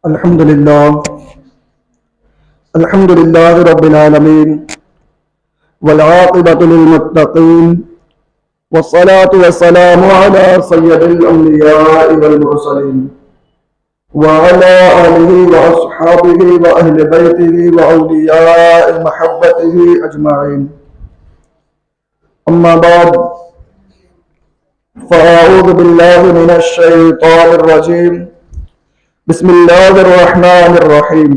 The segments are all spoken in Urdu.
الحمد لله رب العالمين والعاقبة للمتقين والصلاة والسلام على سيد الأنبياء والمرسلين وعلى آله وأصحابه وأهل بيته وأولياء محبته أجمعين. أما بعد، فأعوذ بالله من الشيطان الرجيم. بسم الله الرحمن الرحيم.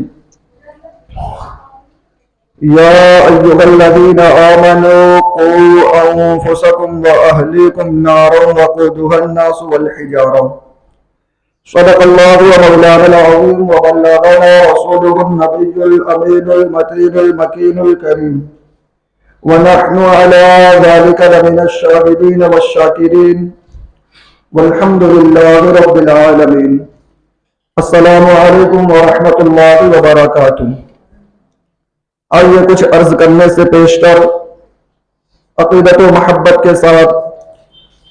يا أيها الذين آمنوا قوا أنفسكم وأهليكم نارا وقودها الناس والحجارة. صدق الله ومولانا العظيم وبلغنا رسوله النبي الأمين المتين المكين الكريم، ونحن على ذلك لمن الشاهدين والشاكرين، والحمد لله رب العالمين. السلام علیکم ورحمۃ اللہ وبرکاتہ. آئیے کچھ عرض کرنے سے پیشتر عقیدت و محبت کے ساتھ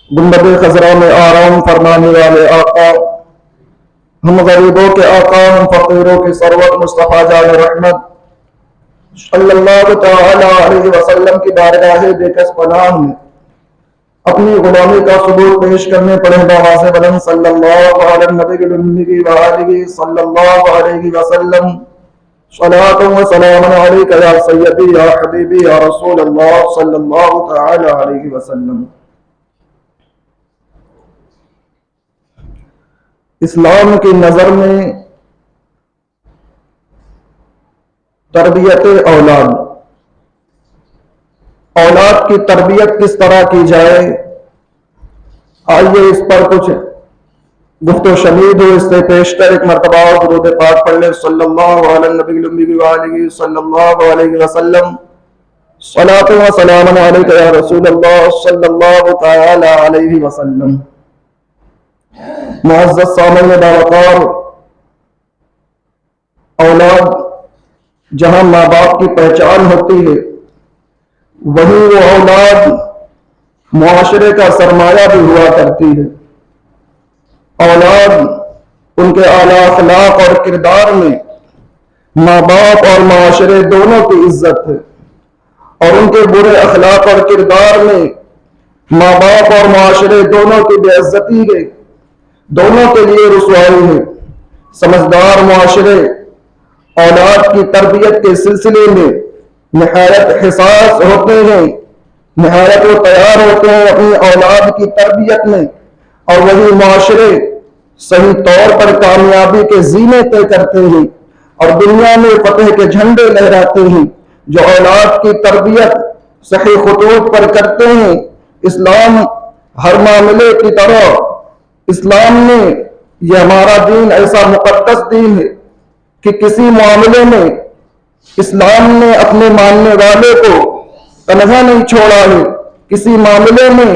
گنبد خضرا میں آرام فرمانے والے آقا، ہم غریبوں کے آقا، ہم فقیروں کے سرور مصطفیٰ جان رحمت صلی اللہ تعالی علیہ وسلم کی بارگاہ بےکس پناہ میں اپنی غلامی کا ثبوت پیش کرنے پڑے بآواز بلند صلی اللہ علیہ نبی الامی وآلہ صلی اللہ علیہ وسلم. صلاۃ و سلام علیک یا سیدی یا حبیبی یا رسول اللہ صلی اللہ تعالی علیہ وسلم. اسلام کی نظر میں تربیت اولاد کی تربیت کس طرح کی جائے، آئیے اس پر کچھ گفت و شنید ہو. اس سے پیشتر ایک مرتبہ درود پاک پڑھ لیں صلی اللہ علیہ نبی الامی وآلہ صلی اللہ علیہ وسلم. صلاۃ و سلام علیک یا رسول اللہ صلی اللہ تعالی علیہ وسلم. معزز سامعین باوقار، اولاد جہاں ماں باپ کی پہچان ہوتی ہے، وہی وہ اولاد معاشرے کا سرمایہ بھی ہوا کرتی ہے. اولاد ان کے اعلیٰ اخلاق اور کردار میں ماں باپ اور معاشرے دونوں کی عزت ہے، اور ان کے برے اخلاق اور کردار میں ماں باپ اور معاشرے دونوں کی بے عزتی ہے، دونوں کے لیے رسوائی ہے. سمجھدار معاشرے اولاد کی تربیت کے سلسلے میں نہایت حساس ہوتے ہیں، نہایت و تیار ہوتے ہیں اپنی اولاد کی تربیت میں، اور وہی معاشرے صحیح طور پر کامیابی کے زینے طے کرتے ہیں اور دنیا میں فتح کے جھنڈے لہراتے ہیں جو اولاد کی تربیت صحیح خطوط پر کرتے ہیں. اسلام ہر معاملے کی طرح اسلام نے یہ ہمارا دین ایسا مقدس دین ہے کہ کسی معاملے میں اسلام نے اپنے ماننے والے کو تنہا نہیں چھوڑا ہے، کسی معاملے میں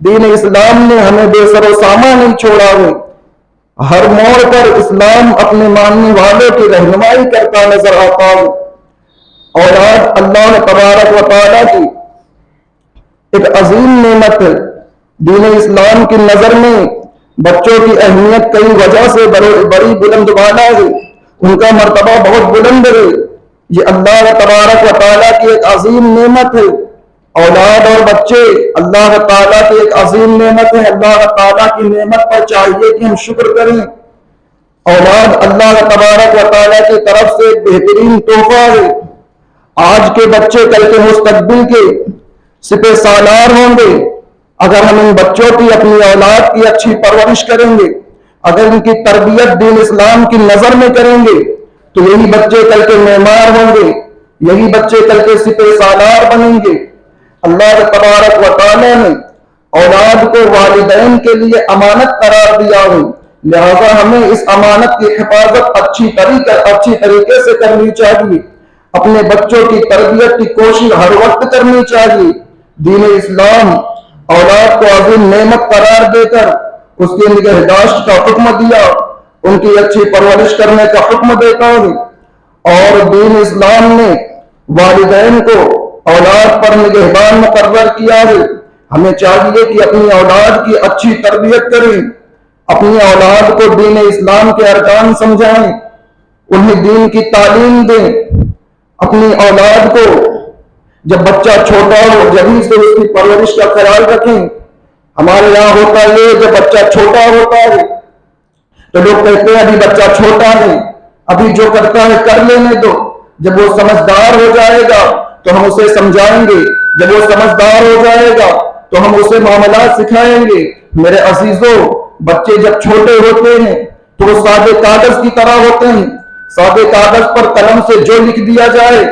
دین اسلام نے ہمیں بے سر و سامہ نہیں چھوڑا ہے. ہر موڑ پر اسلام اپنے ماننے والوں کی رہنمائی کرتا نظر آتا ہے. اولاد اللہ تبارک و تعالیٰ کی ایک عظیم نعمت ہے. دین اسلام کی نظر میں بچوں کی اہمیت کئی وجہ سے بڑی بلند بالا ہے، ان کا مرتبہ بہت بلند ہے. یہ اللہ تبارک و تعالیٰ کی ایک عظیم نعمت ہے. اولاد اور بچے اللہ تعالیٰ کی ایک عظیم نعمت ہے. اللہ تعالیٰ کی نعمت پر چاہیے کہ ہم شکر کریں. اولاد اللہ تبارک و تعالیٰ کی طرف سے ایک بہترین تحفہ ہے. آج کے بچے کل کے مستقبل کے سپہ سالار ہوں گے. اگر ہم ان بچوں کی اپنی اولاد کی اچھی پرورش کریں گے، اگر ان کی تربیت دین اسلام کی نظر میں کریں گے، تو یہی بچے کل کے معمار ہوں گے، یہی بچے کل کے سپہ سالار بنیں گے. اللہ تبارک و تعالیٰ نے اولاد کو والدین کے لیے امانت قرار دیا ہے، لہذا ہمیں اس امانت کی حفاظت اچھی طریقے سے کرنی چاہیے. اپنے بچوں کی تربیت کی کوشش ہر وقت کرنی چاہیے. دین اسلام اولاد کو عظیم نعمت قرار دے کر اس کی نگہداشت کا حکم دیا، ان کی اچھی پرورش کرنے کا حکم دیتا ہے. اور دین اسلام نے والدین کو اولاد پر نگہبان مقرر کیا ہے. ہمیں چاہیے کہ اپنی اولاد کی اچھی تربیت کریں، اپنی اولاد کو دین اسلام کے ارکان سمجھائیں، انہیں دین کی تعلیم دیں. اپنی اولاد کو جب بچہ چھوٹا ہو جبھی سے اس کی پرورش کا خیال رکھیں. ہمارے یہاں ہوتا یہ جب بچہ چھوٹا ہوتا ہے تو لوگ کہتے ہیں ابھی بچہ چھوٹا ہے, ابھی جو کرتا ہے کر لینے دو, جب وہ سمجھدار ہو جائے گا تو ہم اسے سمجھائیں گے, جب وہ سمجھدار ہو جائے گا تو ہم اسے معاملات سکھائیں گے. میرے عزیزوں, بچے جب چھوٹے ہوتے ہیں تو وہ سادے کاغذ کی طرح ہوتے ہیں. سادے کاغذ پر قلم سے جو لکھ دیا جائے,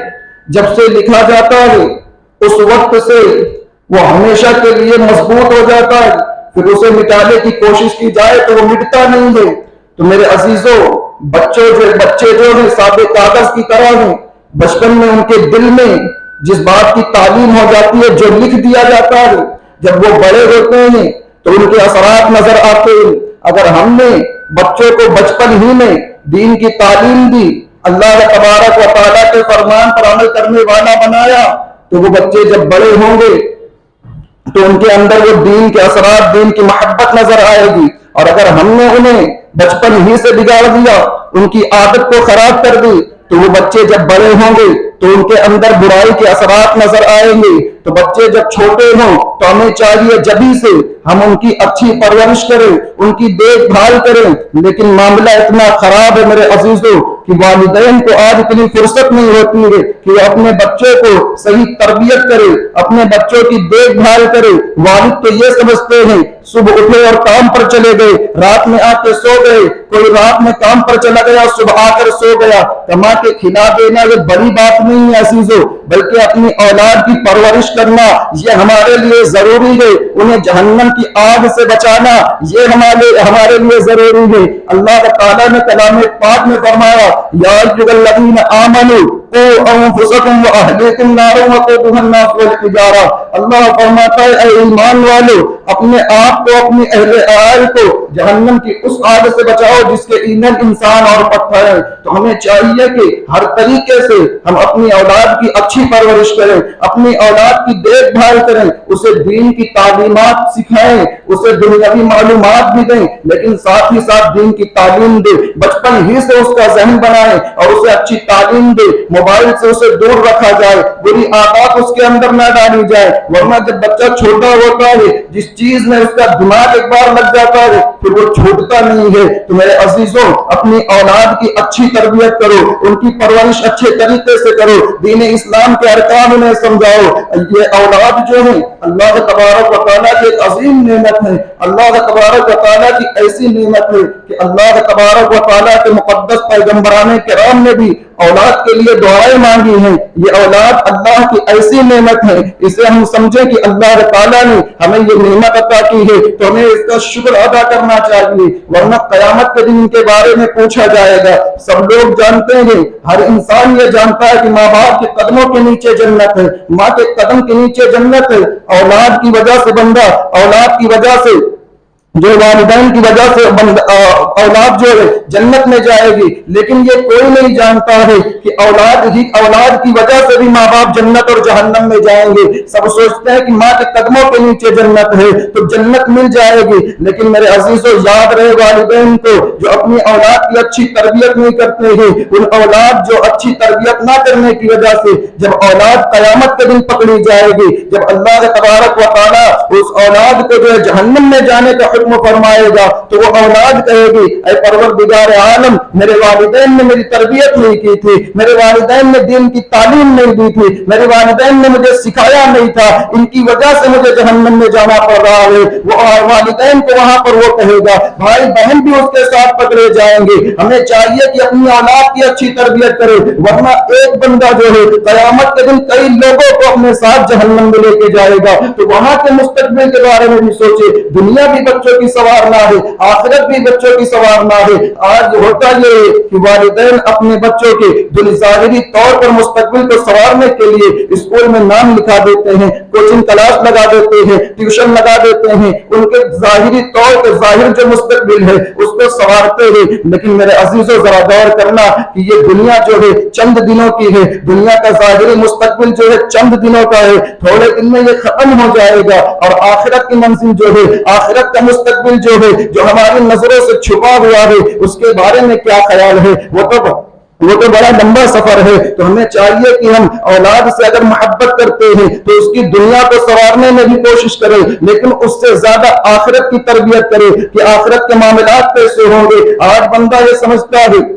جب سے لکھا جاتا ہے اس وقت سے وہ ہمیشہ کے لیے مضبوط ہو جاتا ہے. پھر اسے مٹانے کی کوشش کی جائے تو وہ مٹتا نہیں ہے. تو میرے عزیزوں, بچے جو ہیں سادے کاغذ کی طرح ہیں. بچپن میں ان کے دل میں جس بات کی تعلیم ہو جاتی ہے, جو لکھ دیا جاتا ہے, جب وہ بڑے ہوتے ہیں تو ان کے اثرات نظر آتے ہیں. اگر ہم نے بچوں کو بچپن ہی میں دین کی تعلیم دی, اللہ تبارک و تعالیٰ کے فرمان پر عمل کرنے والا بنایا, تو وہ بچے جب بڑے ہوں گے تو ان کے اندر وہ دین کے اثرات, دین کی محبت نظر آئے گی. اور اگر ہم نے انہیں بچپن ہی سے بگاڑ دیا, ان کی عادت کو خراب کر دی, تو وہ بچے جب بڑے ہوں گے تو ان کے اندر برائی کے اثرات نظر آئیں گے. تو بچے جب چھوٹے ہوں تو ہمیں چاہیے جبھی سے ہم ان کی اچھی پرورش کریں, ان کی دیکھ بھال کریں. لیکن معاملہ اتنا خراب ہے میرے عزیزوں کہ والدین کو آج اتنی فرصت نہیں ہوتی ہے کہ وہ اپنے بچوں کو صحیح تربیت کرے, اپنے بچوں کی دیکھ بھال کرے. والد تو یہ سمجھتے ہیں صبح اٹھے اور کام پر چلے گئے, رات میں آ کے سو گئے. کوئی رات میں کام پر چلا گیا, صبح آ کر سو گیا. کما کے کھلا دینا یہ بڑی بات نہیں ہے عزیزوں, بلکہ اپنی اولاد کی پرورش کرنا یہ ہمارے لیے ضروری ہے. انہیں جہنم کی آگ سے بچانا یہ ہمارے لیے ضروری ہے. اللہ تعالیٰ نے کلام پاک میں فرمایا, یا ایھا الذین آمنوا قوا انفسکم واہلیکم نارا وقودھا الناس والحجارہ. اللہ فرماتا ہے اے ایمان والو, اپنے آپ کو, اپنی اہل عیال کو جہنم کی اس آگ سے بچاؤ جس کے ایندھن انسان اور پتھر ہیں. تو ہمیں چاہیے کہ ہر طریقے سے ہم اپنی اولاد کی اچھی پرورش کریں, اپنی اولاد کی دیکھ بھال کریں, اسے دین کی تعلیمات سکھائیں, اسے دنیاوی معلومات بھی دیں, لیکن ساتھ ہی ساتھ دین کی تعلیم دیں. بچپن ہی سے اس کا ذہن بنائیں اور اسے اچھی تعلیم دیں. موبائل سے اسے دور رکھا جائے, بری عادات اس کے اندر نہ ڈالی جائے, ورنہ جب بچہ چھوٹا ہوتا ہے جس چیز میں اس کا دماغ ایک بار لگ جاتا ہے پھر وہ چھوٹتا نہیں ہے. تو میرے عزیزوں, اپنی اولاد کی اچھی تربیت کرو, ان کی پرورش اچھے طریقے سے کرو, دین اسلام کے ارکان انہیں سمجھاؤ. یہ اولاد جو ہے اللہ تبارک و تعالیٰ کی ایک عظیم نعمت ہے. اللہ تبارک و تعالیٰ کی ایسی نعمت ہے کہ اللہ تبارک و تعالیٰ کے مقدس پیغمبران کرام نے بھی اولاد کے لیے دعائیں مانگی ہیں. یہ اولاد اللہ کی ایسی نعمت ہے, اسے ہم سمجھیں کہ اللہ تعالیٰ نے ہمیں یہ نعمت عطا کی ہے تو ہمیں اس کا شکر ادا کرنا چاہیے, ورنہ قیامت کے دن ان کے بارے میں پوچھا جائے گا. سب لوگ جانتے ہیں, ہر انسان یہ جانتا ہے کہ ماں باپ کے قدموں کے نیچے جنت ہے, ماں کے قدم کے نیچے جنت ہے. اولاد کی وجہ سے بندہ, اولاد کی وجہ سے جو والدین کی وجہ سے اولاد جو ہے جنت میں جائے گی, لیکن یہ کوئی نہیں جانتا ہے کہ اولاد کی وجہ سے بھی ماں باپ جنت اور جہنم میں جائیں گے. سب سوچتے ہیں کہ ماں کے قدموں کے نیچے جنت ہے تو جنت مل جائے گی, لیکن میرے عزیزوں یاد رہے والدین کو جو اپنی اولاد کی اچھی تربیت نہیں کرتے ہیں, ان اولاد جو اچھی تربیت نہ کرنے کی وجہ سے جب اولاد قیامت کے دن پکڑی جائے گی, جب اللہ تبارک و تعالیٰ اس اولاد کو جو ہے جہنم میں جانے کا حکم فرمائے گا تو وہ اولاد کہے گی اے پروردگار عالم, میرے والدین نے میری تربیت نہیں کی تھی, میرے والدین نے دین کی تعلیم نہیں دی تھی, میرے والدین نے مجھے سکھایا نہیں تھا, ان کی وجہ سے مجھے جہنم میں جانا پڑ رہا ہے. وہ والدین کو وہاں پر وہ کہے گا, بھائی بہن بھی اس کے ساتھ پکڑے جائیں گے. ہمیں چاہیے کہ اپنی اولاد کی اچھی تربیت کرے, ورنہ ایک بندہ جو ہے قیامت کے دن کئی لوگوں کو اپنے ساتھ جہنم میں لے کے جائے گا. تو وہاں کے مستقبل کے بارے میں بھی سوچے, دنیا بھی بچوں کی سوارنا ہے, آخرت بھی بچوں کی سوارنا ہے. آج ہوتا یہ ہے کہ والدین اپنے بچوں کے ظاہری طور پر مستقبل کو سوارنے کے لیے اسکول میں نام لکھا دیتے ہیں, کوچنگ کلاس لگا دیتے ہیں, ٹیوشن لگا دیتے ہیں, ان کے ظاہری طور پر ظاہر جو مستقبل ہے اس کو سوارتے ہیں. لیکن میرے عزیزوں ذرا غور کرنا کہ یہ دنیا جو ہے چند دنوں کی ہے, دنیا کا ظاہری مستقبل جو ہے چند دنوں کا ہے, تھوڑے دن میں یہ ختم ہو جائے گا. اور آخرت کی منزل جو ہے, آخرت کا مستقبل جو ہے جو ہماری نظروں سے چھپا ہوا ہے, اس کے بارے میں کیا خیال ہے؟ وہ تو وہ تو بڑا لمبا سفر ہے. تو ہمیں چاہیے کہ ہم اولاد سے اگر محبت کرتے ہیں تو اس کی دنیا کو سنوارنے میں بھی کوشش کریں، لیکن اس سے زیادہ آخرت کی تربیت کریں کہ آخرت کے معاملات کیسے ہوں گے. آج بندہ یہ سمجھتا ہے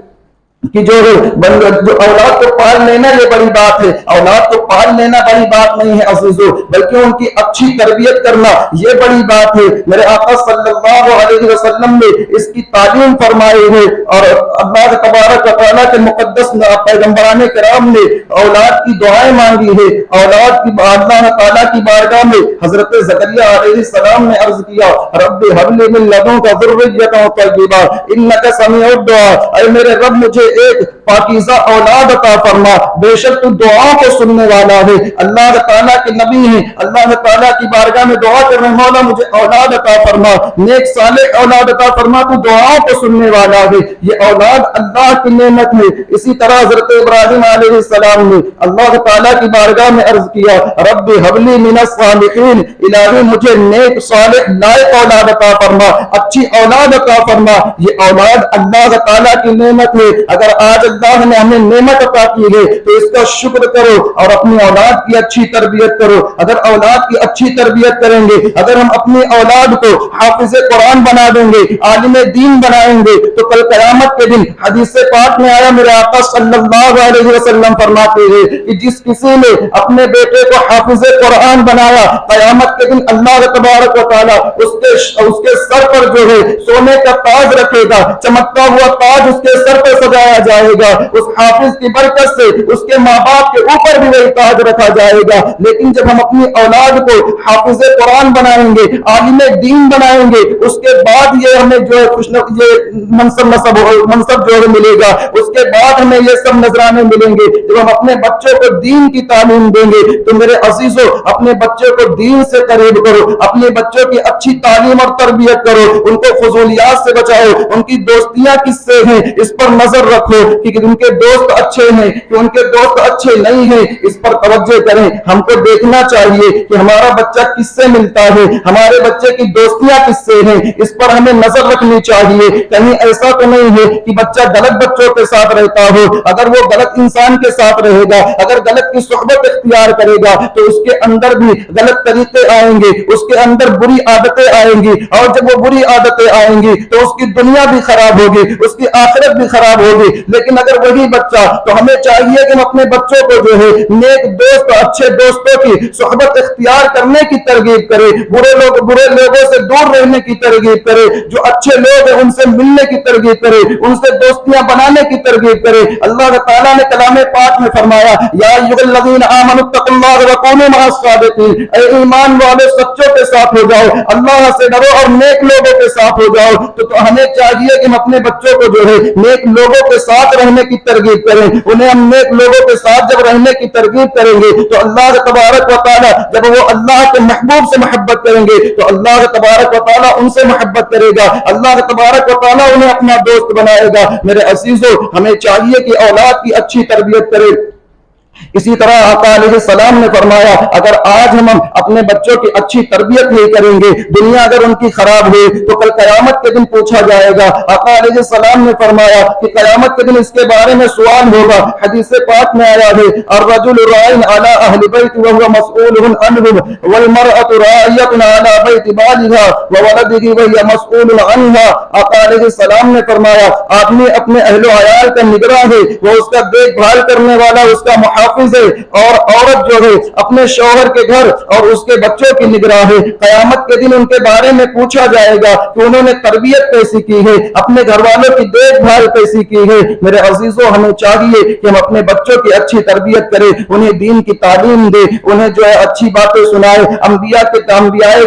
کہ جو اولاد کو پال لینا یہ بڑی بات ہے. اولاد کو پال لینا بڑی بات نہیں ہے عزیزو، بلکہ ان کی اچھی تربیت کرنا یہ بڑی بات ہے. میرے آقا صلی اللہ علیہ وسلم نے اس کی تعلیم فرمائی ہے، اور اللہ تبارک و تعالیٰ کے مقدس پیغمبران کرام نے اولاد کی دعائیں مانگی ہے. اولاد کی اللہ تعالیٰ کی بارگاہ میں حضرت زکریا علیہ السلام نے عرض کیا رب هب لي من لدنك ذرية طيبة انك سميع الدعاء، اے میرے رب مجھے ایک پاکیزہ اولاد عطا فرما، بے شک تو دعا کو سننے والا ہے. اللہ تعالیٰ کے نبی ہیں، اللہ تعالیٰ کی بارگاہ میں دعا کر رہے ہیں مولا مجھے اولاد عطا فرما، نیک صالح اولاد عطا فرما، تو دعا کو سننے والا ہے. یہ اولاد اللہ کی نعمت ہے. اسی طرح حضرت ابراہیم علیہ السلام نے اللہ تعالیٰ کی بارگاہ میں عرض کیا رب هب لي من الصالحین، الہی مجھے نیک صالح لائق اولاد عطا فرما، اچھی اولاد عطا فرما. یہ اولاد اللہ تعالیٰ کی نعمت ہے. اگر آج اللہ نے ہمیں نعمت عطا کی ہے تو اس کا شکر کرو اور اپنی اولاد کی اچھی تربیت کرو. اگر اولاد کی اچھی تربیت کریں گے، اگر ہم اپنی اولاد کو حافظ قرآن بنا دیں گے، عالم دین بنائیں گے، تو کل قیامت کے دن حدیث پاک میں آیا میرے آقا صلی اللہ علیہ وسلم فرماتے ہیں کہ جس کسی نے اپنے بیٹے کو حافظ قرآن بنایا، قیامت کے دن اللہ تبارک و تعالیٰ اس کے سر پر جو ہے سونے کا تاج رکھے گا، چمکتا ہوا تاج اس کے سر پر سجایا جائے گا. اس حافظ کی برکت سے اس کے ماں باپ کے اوپر بھی وہی تاج رکھا جائے گا. لیکن جب ہم اپنی اولاد کو حافظ قرآن بنائیں گے، عالم دین بنائیں گے، اس کے بعد یہ ہمیں جو ہے یہ منصب جو ہے ملے گا، اس کے بعد ہمیں یہ سب نذرانے ملیں گے. جب ہم اپنے بچوں کو دین کی تعلیم دیں گے تو میرے عزیزو اپنے بچوں کو دین سے قریب کرو، اپنے بچوں کی اچھی تعلیم اور تربیت کرو، ان کو فضولیات سے بچاؤ. ان کی دوستیاں کس سے ہیں اس پر نظر رکھو کہ ان کے دوست اچھے ہیں کہ ان کے دوست اچھے نہیں ہیں، اس پر توجہ کریں. ہم کو دیکھنا چاہیے کہ ہمارا بچہ کس سے ملتا ہے، ہمارے بچے کی دوستیاں کس سے ہیں، اس پر ہمیں نظر رکھنی چاہیے. کہیں ایسا تو نہیں ہے کہ بچہ غلط بچوں کے ساتھ رہتا ہو. اگر وہ غلط انسان کے ساتھ رہے گا، اگر غلط کی صحبت اختیار کرے گا تو اس کے اندر بھی غلط طریقے آئیں گے، اس کے اندر بری عادتیں آئیں گی، اور جب وہ بری عادتیں آئیں گی تو اس کی دنیا بھی خراب ہوگی، اس کی آخرت بھی خراب ہوگی. لیکن اگر وہی بچہ، تو ہمیں چاہیے کہ ہم اپنے بچوں کو جو ہے نیک دوست، اچھے دوستوں کی صحبت اختیار کرنے کی ترغیب کرے، برے لوگوں سے دور رہنے کی ترغیب کرے، جو اچھے لوگ ہیں ان سے ملنے کی ترغیب کرے، ان سے دوستیاں بنانے کی ترغیب کرے. اللہ تعالیٰ نے کلام پاک میں فرمایا یا ایھا الذین آمنوا اتقوا اللہ وکونوا مع الصادقین، اے ایمان والے سچوں کے ساتھ ہو جاؤ، اللہ سے ڈرو اور نیک لوگوں کے ساتھ ہو جاؤ. تو ہمیں چاہیے کہ ہم اپنے بچوں کو جو ہے نیک لوگوں کے ساتھ رہنے کی ترغیب کریں. انہیں ہم نیک لوگوں کے ساتھ جب رہنے کی ترغیب کریں گے تو اللہ تبارک و تعالیٰ جب وہ اللہ کے محبوب سے محبت کریں گے تو اللہ تبارک و تعالیٰ ان سے محبت کرے گا، اللہ تبارک و تعالیٰ انہیں اپنا دوست بنائے گا. میرے عزیزو ہمیں چاہیے کہ اولاد کی اچھی تربیت کریں. اسی طرح آقا علیہ السلام نے فرمایا اگر آج ہم اپنے بچوں کی اچھی تربیت نہیں کریں گے، دنیا اگر ان کی خراب ہوئی تو کل قیامت کے دن پوچھا جائے گا. آقا علیہ السلام نے فرمایا کہ قیامت کے دن اس کے بارے میں سوال ہوگا. حدیث پاک میں آیا ہے الرجل راع علی اہل بیت وهو مسئول عنهم والمرأة راعیة علی بیت بالها وولده وهي مسئول عنها. آقا علیہ السلام نے فرمایا آدمی اپنے اہل و عیال کا نگراں ہے، وہ اس کا دیکھ بھال کرنے والا، اس کا حافظ ہے، اور عورت جو ہے اپنے شوہر کے گھر اور اس کے بچوں کی نگراں ہے. قیامت کے دن ان کے بارے میں پوچھا جائے گا کہ انہوں نے تربیت کیسی کی ہے، اپنے گھر والوں کی دیکھ بھال کیسی کی ہے. میرے عزیزوں ہمیں چاہیے کہ ہم اپنے بچوں کی اچھی تربیت کریں، انہیں دین کی تعلیم دیں، انہیں جو ہے اچھی باتیں سنائیں، انبیاء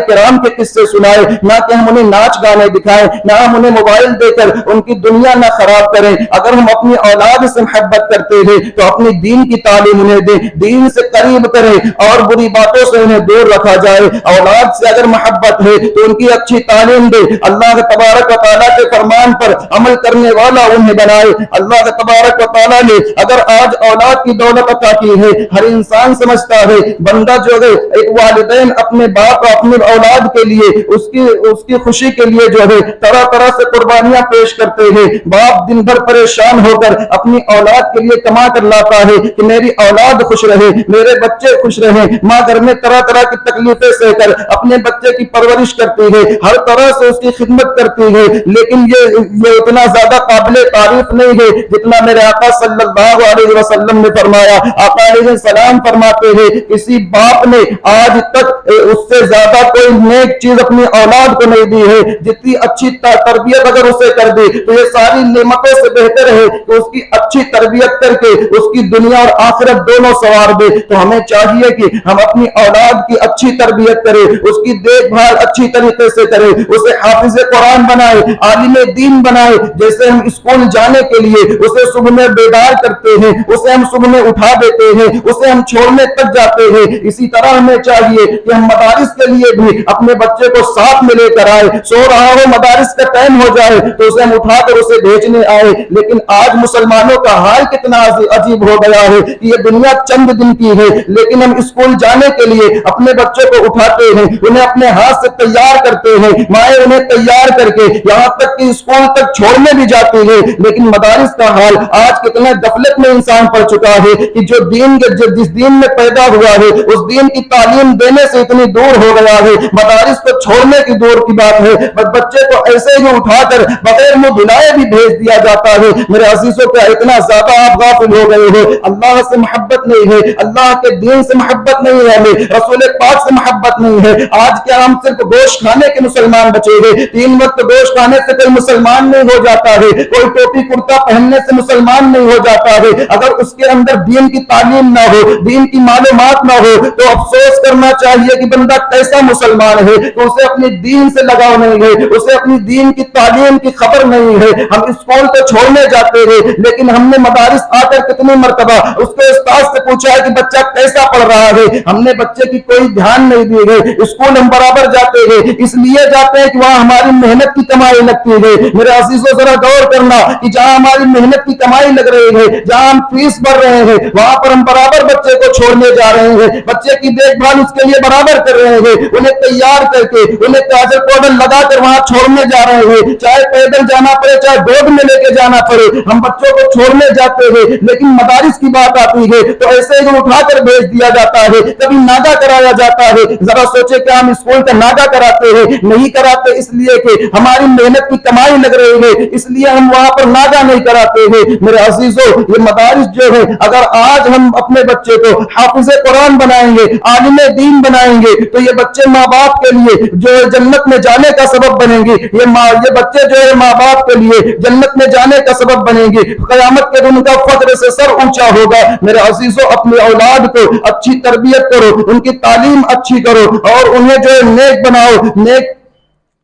کرام کے قصے سنائیں، نہ کہ ہم انہیں ناچ گانے دکھائیں، نہ ہم انہیں موبائل دے کر ان کی دنیا نہ خراب کریں. اگر ہم اپنی اولاد سے محبت کرتے ہیں تو اپنی دین کی تعلیم تعلیم انہیں دے، دین سے قریب کرے اور بری باتوں سے انہیں دور رکھا جائے۔ اولاد سے اگر محبت ہے تو ان کی اچھی تعلیم دے، اللہ تبارک و تعالیٰ کے فرمان پر عمل کرنے والا انہیں بنائے۔ اللہ تبارک و تعالیٰ نے اگر آج اولاد کی دولت عطا کی ہے، ہر انسان سمجھتا ہے بندہ جو ہے ایک والدین اپنے باپ اپنے اولاد کے لیے اس کی خوشی کے لیے جو ہے طرح طرح سے قربانیاں پیش کرتے ہیں۔ باپ دن بھر پریشان ہو کر اپنی اولاد کے لیے کما کر لاتا ہے کہ میری اولاد خوش رہے، میرے بچے خوش رہیں۔ ماں گھر میں طرح طرح کی تکلیفیں سہ کر اپنے بچے کی پرورش کرتی ہے، ہر طرح سے اس کی خدمت کرتی ہے، لیکن یہ اتنا زیادہ قابل تعریف نہیں ہے جتنا میرے آقا صلی اللہ علیہ وسلم نے فرمایا۔ آقا علیہ السلام فرماتے ہیں کسی باپ نے آج تک اس سے زیادہ کوئی نیک چیز اپنی اولاد کو نہیں دی ہے۔ جتنی اچھی تربیت اگر اسے کر دی تو یہ ساری نعمتوں سے بہتر ہے کہ اس کی اچھی تربیت کر کے اس کی دنیا اور آخرت دونوں سنوار دے۔ تو ہمیں چاہیے کہ ہم اپنی اولاد کی اچھی تربیت کریں، اس کی دیکھ بھال اچھی طریقے سے کریں، اسے حافظ قرآن بنائے، عالم دین بنائے۔ جیسے ہم اسکول جانے کے لیے اسے صبح میں بیدار کرتے ہیں، اسے ہم صبح میں اٹھا دیتے ہیں، اسے ہم چھوڑنے تک جاتے ہیں، اسی طرح ہمیں چاہیے کہ ہم مدارس کے لیے بھی اپنے بچے کو ساتھ میں لے کر آئے۔ سو رہا ہو مدارس کا ٹائم ہو جائے تو اسے ہم اٹھا کر اسے بھیجنے آئے۔ لیکن آج مسلمانوں کا حال کتنا عجیب ہو گیا ہے کہ یہ دنیا چند دن کی ہے، لیکن ہم اسکول جانے کے لیے اپنے بچوں کو اٹھاتے ہیں، انہیں اپنے ہاتھ سے تیار کرتے ہیں، مائیں انہیں تیار کر کے یہاں تک کہ اسکول تک چھوڑنے بھی جاتے ہیں۔ لیکن مدارس کا حال آج کتنا غفلت میں انسان پڑ چکا ہے کہ جس دین میں پیدا ہوا ہے اس دین کی تعلیم دینے سے اتنی دور ہو گیا ہے، مدارس کو چھوڑنے کی دور کی بات ہے، بچے کو ایسے ہی اٹھا کر بغیر منہ دھلائے بھی بھیج دیا جاتا ہے۔ میرے عزیزوں کا اتنا زیادہ آپ غافل ہو گئے ہو، اللہ سے محبت نہیں ہے، اللہ کے دین سے محبت نہیں ہے، ہمیں رسول پاک سے محبت نہیں ہے۔ آج کیا ہم صرف گوشت کھانے کے مسلمان بچے ہیں؟ 3 وقت گوشت کھانے سے کوئی مسلمان نہیں ہو جاتا ہے، کوئی ٹوپی کرتا پہننے سے مسلمان نہیں ہو جاتا ہے۔ اگر اس کے اندر دین کی تعلیم نہ ہو، دین کی معلومات نہ ہو تو افسوس کرنا چاہیے کہ بندہ کیسا مسلمان ہے، تو اسے اپنے دین سے لگاؤ نہیں ہے، اسے اپنی دین کی تعلیم کی خبر نہیں ہے۔ ہم اسکول تو چھوڑنے جاتے ہیں، لیکن ہم نے مدارس آ کر کتنی مرتبہ اس کے استاد سے پوچھا ہے کہ بچہ کیسا پڑھ رہا ہے؟ ہم نے بچے کی کوئی دھیان نہیں دی ہے۔ اسکول ہم برابر جاتے ہیں، اس لیے جاتے ہیں کہ وہاں ہماری محنت کی کمائی لگتی ہے۔ میرے عزیزوں ذرا غور کرنا کہ جہاں ہماری محنت کی کمائی لگ رہی ہے، جہاں ہم فیس بھر رہے ہیں، وہاں پر ہم برابر بچے کو چھوڑنے جا رہے ہیں، بچے کی دیکھ بھال اس کے لیے برابر کر رہے ہیں، انہیں تیار کر کے انہیں کاجل پاؤڈر لگا کر وہاں چھوڑنے جا رہے ہیں، چاہے پیدل جانا پڑے چاہے گود میں لے کے جانا پڑے، ہم بچوں کو چھوڑنے جاتے ہیں۔ لیکن مدارس کی بات آتی ہے تو ایسے ہی اٹھا کر بھیج دیا جاتا ہے، کبھی ناگا کرایا جاتا ہے۔ ذرا سوچے کہ ہم اسکول کا ناگا کراتے ہیں؟ نہیں کراتے، اس لیے کہ ہماری محنت کی کمائی لگ رہی ہے، اس لیے ہم وہاں پر ناگا نہیں کراتے ہیں۔ میرے عزیزوں، یہ مدارس جو ہے اگر آج ہم اپنے بچے کو حافظ قرآن بنائیں گے، عالم دین بنائیں گے تو یہ بچے ماں باپ کے لیے جو جنت میں جانے کا سبب بنیں گے۔ یہ بچے جو ہے ماں باپ کے لیے جنت میں جانے کا سبب بنیں گے، قیامت کے دن کا فخر سے سر اونچا ہوگا۔ میرے عزیزوں، اپنی اولاد کو اچھی تربیت کرو، ان کی تعلیم اچھی کرو اور انہیں جو ہے نیک بناؤ، نیک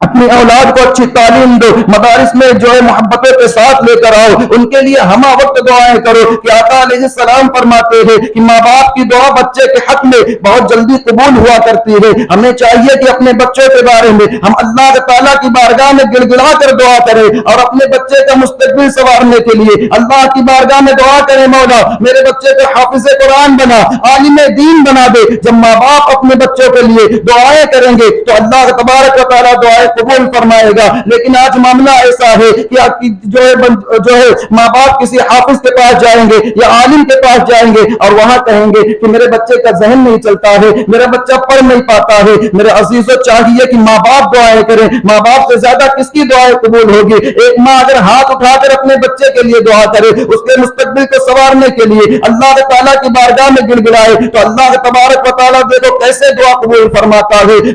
اپنی اولاد کو اچھی تعلیم دو، مدارس میں جو ہے محبتوں کے ساتھ لے کر آؤ، ان کے لیے ہمہ وقت دعائیں کرو کہ آقا علیہ السلام فرماتے ہیں کہ ماں باپ کی دعا بچے کے حق میں بہت جلدی قبول ہوا کرتی ہے۔ ہمیں چاہیے کہ اپنے بچوں کے بارے میں ہم اللہ تعالیٰ کی بارگاہ میں گڑ گڑا کر دعا کریں اور اپنے بچے کا مستقبل سنوارنے کے لیے اللہ کی بارگاہ میں دعا کریں، مولا میرے بچے کو حافظ قرآن بنا، عالم دین بنا دے۔ جب ماں باپ اپنے بچوں کے لیے دعائیں کریں گے تو اللہ تبارک و تعالیٰ دعائیں قبول فرمائے گا۔ لیکن آج معاملہ ایسا ہے کہ جو ہے ماں باپ کسی حافظ کے پاس جائیں گے یا عالم کے پاس جائیں گے اور وہاں کہیں گے کہ میرے بچے کا ذہن نہیں چلتا ہے، میرا بچہ پڑھ نہیں پاتا ہے۔ میرے عزیزوں، چاہیے کہ ماں باپ دعائیں کریں، ماں باپ سے زیادہ کس کی دعائیں قبول ہوگی؟ ایک ماں اگر ہاتھ اٹھا کر اپنے بچے کے لیے دعا کرے، اس کے مستقبل کو سنوارنے کے لیے اللہ تعالیٰ کی بارگاہ میں گڑ گڑائے تو اللہ تبارک و تعالیٰ دیکھو کیسے دعا قبول فرماتا ہے۔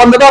15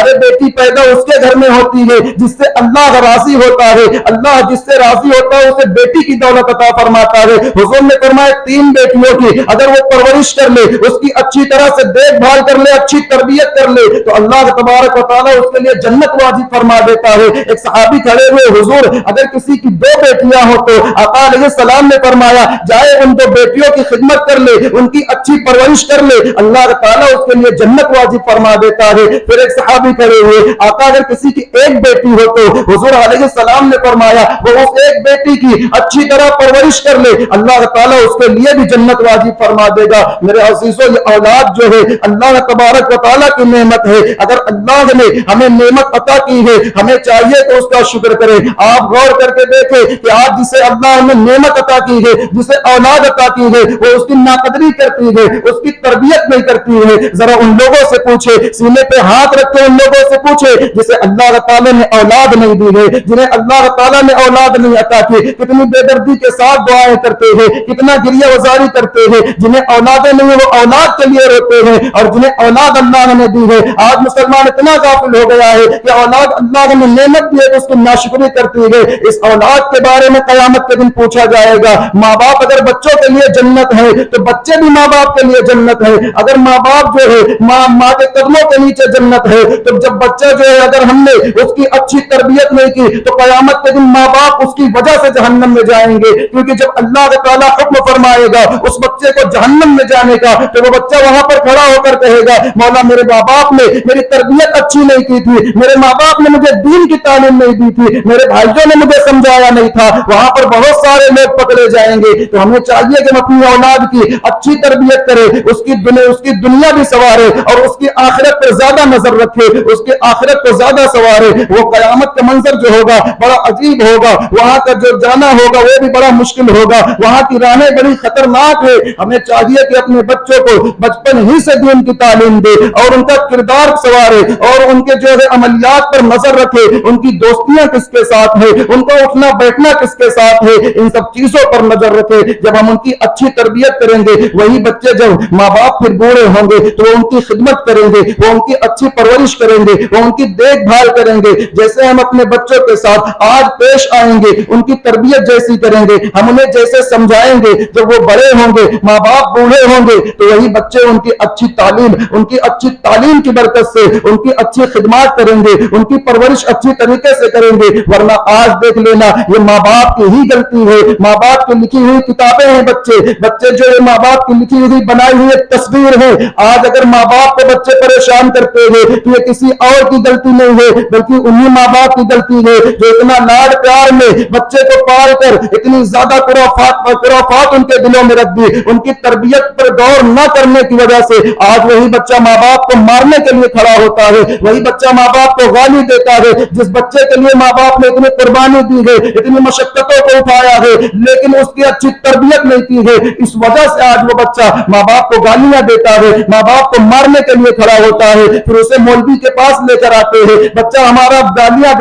ارے بیٹی پیدا اس کے گھر میں ہوتی ہے جس سے اللہ راضی ہوتا ہے، اللہ جس سے راضی ہوتا ہے اسے بیٹی کی دولت عطا فرماتا ہے۔ حضور نے فرمایا 3 بیٹیوں کی اگر وہ پرورش کر لے، اس کی اچھی طرح سے دیکھ بھال کر لے، اچھی تربیت کر لے، تو اللہ تبارک و تعالیٰ اس کے لیے جنت واجب فرما دیتا ہے۔ ایک صحابی کھڑے ہوئے، حضور اگر کسی کی 2 بیٹیاں ہو تو آقا علیہ السلام نے فرمایا جائے ان 2 بیٹیوں کی خدمت کر لے، ان کی اچھی پرورش کر لے، اللہ تعالیٰ اس کے لیے جنت واجب فرما دیتا ہے۔ پھر ایک صحابی کھڑے ہوئے، آقا اگر کسی کی 1 بیٹی ہو تو حضور علیہ السلام نے فرمایا وہ اس 1 بیٹی کی اچھی طرح پرورش کر لے، اللہ تعالیٰ اس کے لیے بھی جنت واجب فرما دے گا۔ میرے عزیزو یہ اولاد جو ہے اللہ تبارک و تعالیٰ کی نعمت ہے، اگر اللہ نے ہمیں نعمت عطا کی ہے ہمیں چاہیے کہ اس کا شکر کریں۔ آپ غور کر کے دیکھیں کہ آج جسے اللہ نے نعمت عطا کی ہے، جسے اولاد عطا کی ہے، وہ اس کی ناقدری کرتی ہے، اس کی تربیت نہیں کرتی ہے۔ ذرا ان لوگوں سے پوچھے، سینے پہ ہاتھ رکھ کے ان لوگوں سے پوچھے جسے اللہ تعالیٰ نے اولاد نہیں دی ہے، جنہیں اللہ تعالیٰ نے اولاد نہیں عطا کی، کتنی بے دردی کے ساتھ دعائیں کرتے ہیں، کتنا گریہ وزاری کرتے ہیں۔ جنہیں اولادیں نہیں وہ اولاد کے لیے روتے ہیں، اور جنہیں اولاد اللہ نے دی ہے آج مسلمان اتنا غافل ہو گیا ہے کہ اولاد اللہ نے نعمت دی ہے تو اس کی ناشکری کرتی ہے۔ اس اولاد کے بارے میں قیامت کے دن پوچھا جائے گا۔ ماں باپ اگر بچوں کے لیے جنت ہے تو بچے بھی ماں باپ کے لیے جنت ہے۔ اگر ماں باپ جو ہے ماں کے قدموں کے نیچے جنت ہے، تو جب بچہ جو ہے اگر ہم نے اس کی اچھی تربیت نہیں کی تو قیامت کے دن ماں باپ اس کی وجہ سے جہنم میں جائیں گے، کیونکہ جب اللہ تعالیٰ حکم فرمائے گا اس بچے کو جہنم میں جانے کا تو وہ بچہ وہاں پر کھڑا ہو کر کہے گا مولا میرے ماں باپ نے میری تربیت اچھی نہیں کی تھی، میرے ماں باپ نے مجھے دین کی تعلیم نہیں دی تھی، میرے بھائیوں نے مجھے سمجھایا نہیں تھا۔ وہاں پر بہت سارے لوگ پکڑے جائیں گے۔ تو ہمیں چاہیے کہ ہم اپنی اولاد کی اچھی تربیت کرے، اس کی دنیا بھی سنوارے اور اس کی آخرت پر زیادہ نظر رکھے، اس کی آخرت کو زیادہ سنوارے۔ وہ قیامت کا منظر جو ہوگا بڑا عجیب ہوگا، وہاں کا جو جانا ہوگا وہ بھی بڑا مشکل ہوگا، وہاں کی راہیں بڑی خطرناک ہے۔ ہمیں چاہیے کہ اپنے بچوں کو بچپن ہی سے دین کی تعلیم دے اور ان کا کردار سنوارے اور ان کے جو ہے عملیات پر نظر رکھے، ان کی دوستیاں کس کے ساتھ ہے، ان کا اٹھنا بیٹھنا کس کے ساتھ ہے، ان سب چیزوں پر نظر رکھے۔ جب ہم ان کی اچھی تربیت کریں گے وہی بچے جب ماں باپ پھر بوڑھے ہوں گے تو وہ ان کی خدمت کریں گے، وہ ان کی اچھی پرورش کریں گے، وہ ان کی دیکھ بھال کریں گے۔ جیسے ہم اپنے بچوں کے ساتھ آج پیش آئیں گے ان کی تربیت جیسی کریں گے، ہم انہیں جیسے سمجھائیں گے، جب وہ بڑے ہوں گے ماں باپ بوڑھے ہوں گے تو وہی بچے ان کی اچھی تعلیم کی برکت سے ان کی اچھی خدمات کریں گے، ان کی پرورش اچھی طریقے سے کریں گے۔ ورنہ آج دیکھ لینا یہ ماں باپ کی ہی غلطی ہے، ماں باپ کی لکھی ہوئی کتابیں ہیں، بچے جو ہے ماں باپ کی لکھی ہوئی بنائی ہوئی تصویر ہے۔ آج اگر ماں باپ کو بچے پریشان کرتے ہیں تو یہ کسی اور کی غلطی نہیں ہے بلکہ انہی ماں باپ کی غلطی ہے جو اتنا لاڈ پیار میں بچے کو پال کر اتنی زیادہ خرافات ان کے دلوں میں رکھ دی، ان کی تربیت پر غور نہ کرنے کی وجہ سے آج وہی بچہ ماں باپ کو مارنے کے لیے کھڑا ہوتا ہے، وہی بچہ ماں باپ کو گالی دیتا ہے۔ جس بچے کے لیے ماں باپ نے اتنی قربانی دی ہے، اتنی مشقتوں کو اٹھایا ہے، لیکن اس کی اچھی تربیت نہیں کی ہے، اس وجہ سے آج وہ بچہ ماں باپ کو گالیاں دیتا ہے، ماں باپ کو مارنے کے لیے کھڑا ہوتا ہے۔ پھر اسے مولوی کے پاس لے کر آتے ہیں، بچہ ہمارا گالیاں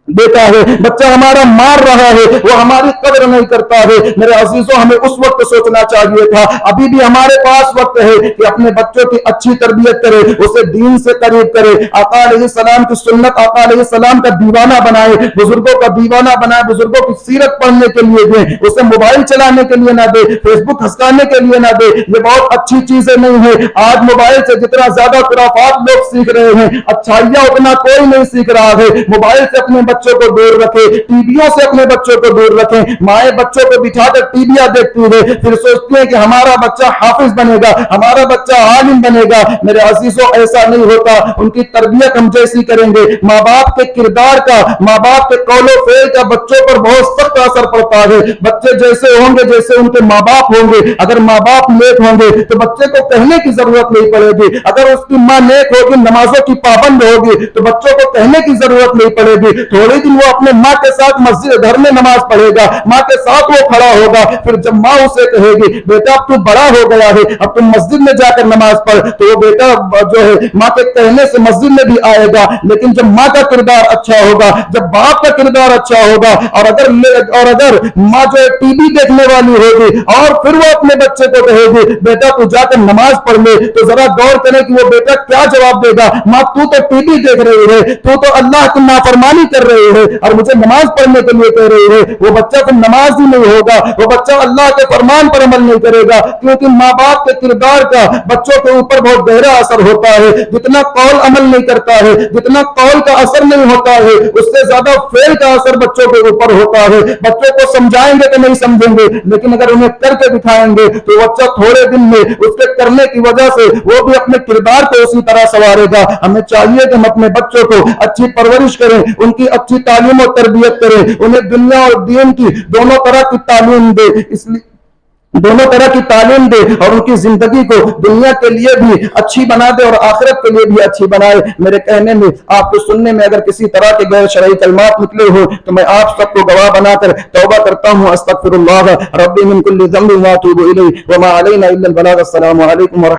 دیتا ہے، بچہ ہمارا مار رہا ہے، وہ ہماری قدر نہیں کرتا ہے۔ میرے عزیزوں ہمیں اس وقت سوچنا چاہیے تھا، ابھی بھی ہمارے پاس وقت ہے کہ اپنے بچوں کی اچھی تربیت کرے، اسے دین سے قریب کرے، آقا علیہ السلام کی سنت، آقا علیہ السلام کا دیوانہ بنائے، بزرگوں کا دیوانہ بنائے، بزرگوں کی سیرت پڑھنے کے لیے دیں، اسے موبائل چلانے کے لیے نہ دے، فیس بک ہنسکانے کے لیے نہ دے، یہ بہت اچھی چیزیں نہیں ہے۔ آج موبائل سے جتنا زیادہ خرافات لوگ سیکھ رہے ہیں اچھائیاں اتنا کوئی نہیں سیکھ رہا ہے۔ موبائل سے اپنے بچوں کو دور رکھے، ٹی ویوں سے اپنے بچوں کو دور رکھیں۔ مائیں بچوں کو بٹھا کر ٹی ویاں دیکھتی ہے، پھر سوچتی ہیں کہ ہمارا بچہ حافظ بنے گا، ہمارا بچہ عالم بنے گا۔ میرے عزیزوں ایسا نہیں ہوتا، ان کی تربیت ہم جیسی کریں گے، ماں باپ کے کردار کا، ماں باپ کے قول و فعل کا بچوں پر بہت سخت اثر پڑتا ہے۔ بچے جیسے ہوں گے جیسے ان کے ماں باپ ہوں گے، اگر ماں باپ نیک ہوں گے تو بچے کو کہنے کی ضرورت نہیں پڑے گی، اگر اس کی ماں نیک ہوگی نمازوں کی پابند ہوگی تو بچوں کو کہنے کی ضرورت نہیں پڑے گی۔ تھوڑے دن وہ اپنے ماں کے ساتھ مسجد گھر میں نماز پڑھے گا, ماں کے ساتھ وہ کھڑا ہوگا, پھر جب ماں اسے کہے گی بیٹا اب تو بڑا ہو گیا ہے, اب تم مسجد میں جا کر نماز پڑھ, تو وہ بیٹا جو ہے ماں کے کہنے سے مسجد میں بھی آئے گا. لیکن جب ماں کا کردار اچھا ہوگا, جب باپ کا کردار اچھا ہوگا, اور اگر ماں جو ہے ٹی وی دیکھنے والی ہوگی اور پھر وہ اپنے بچے کو کہے گی بیٹا تو جا کر نماز پڑھ لے, تو ذرا غور کریں کہ وہ بیٹا کیا جواب دے گا. ماں تو ٹی وی دیکھ رہی ہے, تو اللہ کی نافرمانی کر رہی ہے اور مجھے نماز پڑھنے کے لیے کہہ رہی ہے. وہ بچہ تو نماز ہی نہیں ہوگا, وہ بچہ اللہ کے فرمان پر عمل نہیں کرے گا, کیونکہ ماں باپ کے کردار کا بچوں کے اوپر بہت گہرا اثر ہوتا ہے. جتنا قول عمل نہیں کرتا ہے, جتنا قول کا اثر نہیں ہوتا ہے, اس سے زیادہ فعل کا اثر بچوں کے اوپر ہوتا ہے. بچوں کو سمجھائیں گے تو نہیں سمجھیں گے, لیکن اگر انہیں کر کے دکھائیں گے تو بچہ تھوڑے دن میں اس کے کرنے کی وجہ سے وہ بھی اپنے کردار کو اسی طرح سنوارے گا. ہمیں چاہیے کہ ہم اپنے بچوں کو اچھی پرورش کریں, ان کی اچھی تعلیم و تربیت کریں, انہیں دنیا اور دین کی دونوں طرح کی تعلیم دے, اس لیے دونوں طرح کی تعلیم دے اور ان کی زندگی کو دنیا کے لیے بھی اچھی بنا دے اور آخرت کے لیے بھی اچھی بنائے. میرے کہنے میں, آپ کو سننے میں اگر کسی طرح کے غیر شرعی کلمات نکلے ہو تو میں آپ سب کو گواہ بنا کر توبہ کرتا ہوں. استغفر اللہ ربی من کل ذنب واتوب الیہ وما علینا الا البلاغ. السلام علیکم ورحمۃ